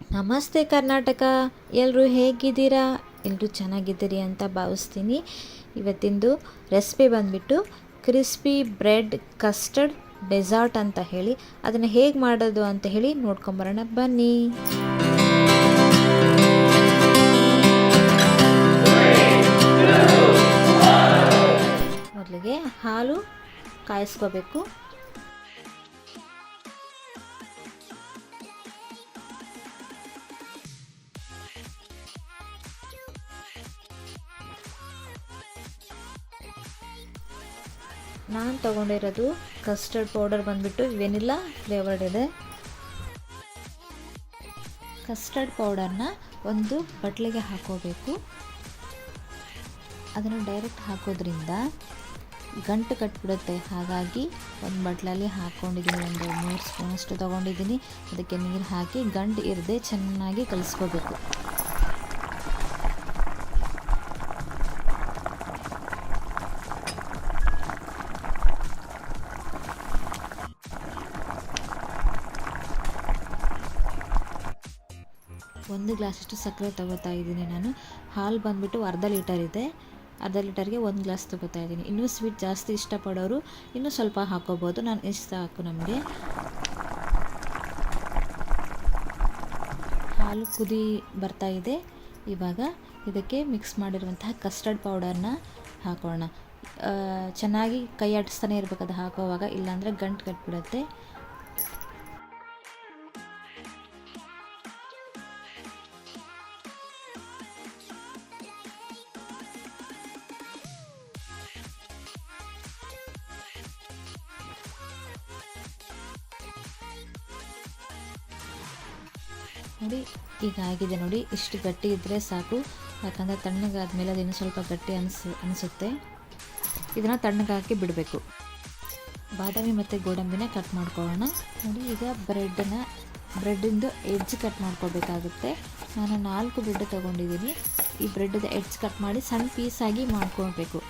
ನಮಸ್ತೆ ಕರ್ನಾಟಕ. ಎಲ್ಲರೂ ಹೇಗಿದ್ದೀರಾ? ಎಲ್ಲರೂ ಚೆನ್ನಾಗಿದ್ದೀರಿ ಅಂತ ಭಾವಿಸ್ತೀನಿ. ಇವತ್ತಿಂದು ರೆಸಿಪಿ ಬಂದುಬಿಟ್ಟು ಕ್ರಿಸ್ಪಿ ಬ್ರೆಡ್ ಕಸ್ಟರ್ಡ್ ಡೆಸರ್ಟ್ ಅಂತ ಹೇಳಿ, ಅದನ್ನು ಹೇಗೆ ಮಾಡೋದು ಅಂತ ಹೇಳಿ ನೋಡ್ಕೊಂಬರೋಣ ಬನ್ನಿ. ಮೊದಲಿಗೆ ಹಾಲು ಕಾಯಿಸ್ಕೋಬೇಕು. ನಾನು ತೊಗೊಂಡಿರೋದು ಕಸ್ಟರ್ಡ್ ಪೌಡರ್ ಬಂದುಬಿಟ್ಟು ವೆನಿಲ್ಲಾ ಫ್ಲೇವರ್ಡ್ ಇದೆ. ಕಸ್ಟರ್ಡ್ ಪೌಡರ್ನ ಒಂದು ಬಟ್ಲಿಗೆ ಹಾಕೋಬೇಕು. ಅದನ್ನು ಡೈರೆಕ್ಟ್ ಹಾಕೋದ್ರಿಂದ ಗಂಟು ಕಟ್ಬಿಡುತ್ತೆ. ಹಾಗಾಗಿ ಒಂದು ಬಟ್ಲಲ್ಲಿ ಹಾಕ್ಕೊಂಡಿದ್ದೀನಿ. ಒಂದು 3 ಸ್ಪೂನಷ್ಟು ತೊಗೊಂಡಿದ್ದೀನಿ. ಅದಕ್ಕೆ ನೀರು ಹಾಕಿ ಗಂಟು ಇರದೆ ಚೆನ್ನಾಗಿ ಕಲಿಸ್ಕೋಬೇಕು. ಒಂದು ಗ್ಲಾಸಷ್ಟು ಸಕ್ಕರೆ ತೊಗೋತಾ ಇದ್ದೀನಿ ನಾನು. ಹಾಲು ಬಂದುಬಿಟ್ಟು ಅರ್ಧ ಲೀಟರ್ ಇದೆ. ಅರ್ಧ ಲೀಟರ್ಗೆ 1 ಗ್ಲಾಸ್ ತೊಗೋತಾ ಇದ್ದೀನಿ. ಇನ್ನೂ ಸ್ವೀಟ್ ಜಾಸ್ತಿ ಇಷ್ಟಪಡೋರು ಇನ್ನೂ ಸ್ವಲ್ಪ ಹಾಕೋಬೋದು. ನಾನು ಎಷ್ಟು ಸಾಕು ನಮಗೆ. ಹಾಲು ಕುದಿ ಬರ್ತಾ ಇದೆ. ಇವಾಗ ಇದಕ್ಕೆ ಮಿಕ್ಸ್ ಮಾಡಿರುವಂತಹ ಕಸ್ಟರ್ಡ್ ಪೌಡರ್ನ ಹಾಕೋಣ. ಚೆನ್ನಾಗಿ ಕೈ ಆಡಿಸ್ತಾನೆ ಇರಬೇಕು ಅದು ಹಾಕೋವಾಗ, ಇಲ್ಲಾಂದರೆ ಗಂಟು ಕಟ್ಬಿಡುತ್ತೆ. ನೋಡಿ ಈಗ ಆಗಿದೆ ನೋಡಿ. ಇಷ್ಟು ಗಟ್ಟಿ ಇದ್ದರೆ ಸಾಕು, ಯಾಕಂದರೆ ತಣ್ಣಗಾದ್ಮೇಲೆ ಅದೇನು ಸ್ವಲ್ಪ ಗಟ್ಟಿ ಅನಿಸುತ್ತೆ. ಇದನ್ನು ತಣ್ಣಗಾಕಿ ಬಿಡಬೇಕು. ಬಾದಾಮಿ ಮತ್ತು ಗೋಡಂಬಿನ ಕಟ್ ಮಾಡ್ಕೊಳ್ಳೋಣ. ನೋಡಿ ಈಗ ಬ್ರೆಡ್ಡಿಂದು ಎಡ್ಜ್ ಕಟ್ ಮಾಡ್ಕೋಬೇಕಾಗುತ್ತೆ. ನಾನು 4 ಬ್ರೆಡ್ ತೊಗೊಂಡಿದ್ದೀನಿ. ಈ ಬ್ರೆಡ್ದ ಎಡ್ಜ್ ಕಟ್ ಮಾಡಿ ಸಣ್ಣ ಪೀಸಾಗಿ ಮಾಡ್ಕೊಳ್ಬೇಕು.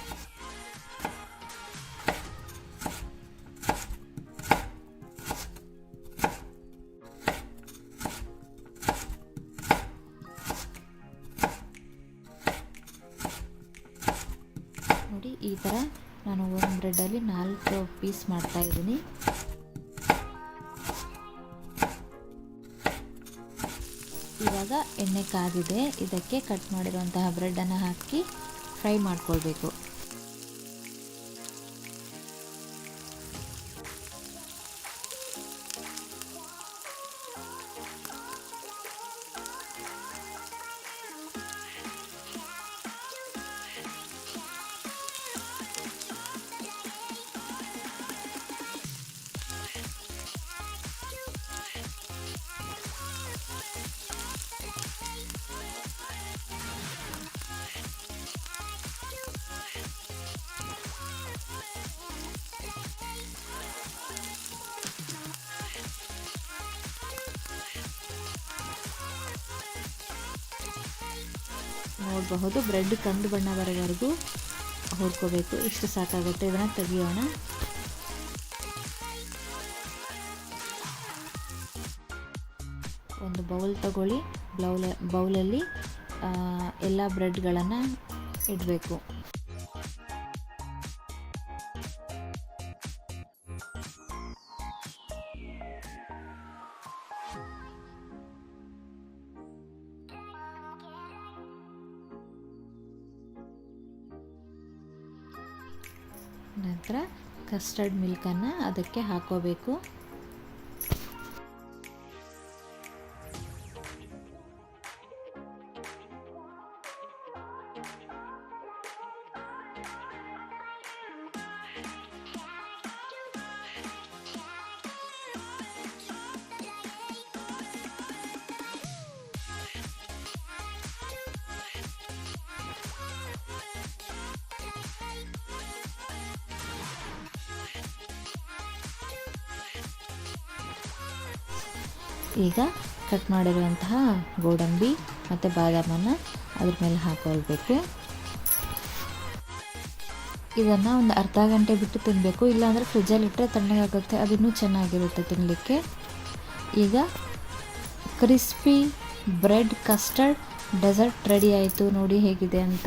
ನೋಡಿ ಈ ಥರ ನಾನು ಒಂದು ಬ್ರೆಡ್ಡಲ್ಲಿ 4 ಪೀಸ್ ಮಾಡ್ತಾ ಇದ್ದೀನಿ. ಇವಾಗ ಎಣ್ಣೆ ಕಾದಿದೆ. ಇದಕ್ಕೆ ಕಟ್ ಮಾಡಿರುವಂತಹ ಬ್ರೆಡ್ಡನ್ನು ಹಾಕಿ ಫ್ರೈ ಮಾಡ್ಕೊಳ್ಬೇಕು. ನೋಡಬಹುದು, ಬ್ರೆಡ್ ಕಂದು ಬಣ್ಣ ಬರೋವರೆಗೂ ಹುರ್ಕೋಬೇಕು. ಇಷ್ಟು ಸಾಕಾಗುತ್ತೆ. ಇದನ್ನು ತೆಗಿಯೋಣ. ಒಂದು ಬೌಲ್ ತಗೊಳ್ಳಿ. ಬೌಲಲ್ಲಿ ಎಲ್ಲ ಬ್ರೆಡ್ಗಳನ್ನು ಇಡಬೇಕು. ನಂತರ ಕಸ್ಟರ್ಡ್ ಮಿಲ್ಕನ್ನು ಅದಕ್ಕೆ ಹಾಕೋಬೇಕು. ಈಗ ಕಟ್ ಮಾಡಿರುವಂತಹ ಗೋಡಂಬಿ ಮತ್ತು ಬಾದಾಮನ್ನು ಅದ್ರ ಮೇಲೆ ಹಾಕೊಳ್ಬೇಕು. ಇದನ್ನು ಒಂದು ಅರ್ಧ ಗಂಟೆ ಬಿಟ್ಟು ತಿನ್ನಬೇಕು, ಇಲ್ಲಾಂದರೆ ಫ್ರಿಜ್ಜಲ್ಲಿಟ್ಟರೆ ತಣ್ಣಗಾಗುತ್ತೆ, ಅದು ಇನ್ನೂ ಚೆನ್ನಾಗಿರುತ್ತೆ ತಿನ್ನಲಿಕ್ಕೆ. ಈಗ crispy bread custard dessert ready ಆಯಿತು. ನೋಡಿ ಹೇಗಿದೆ ಅಂತ.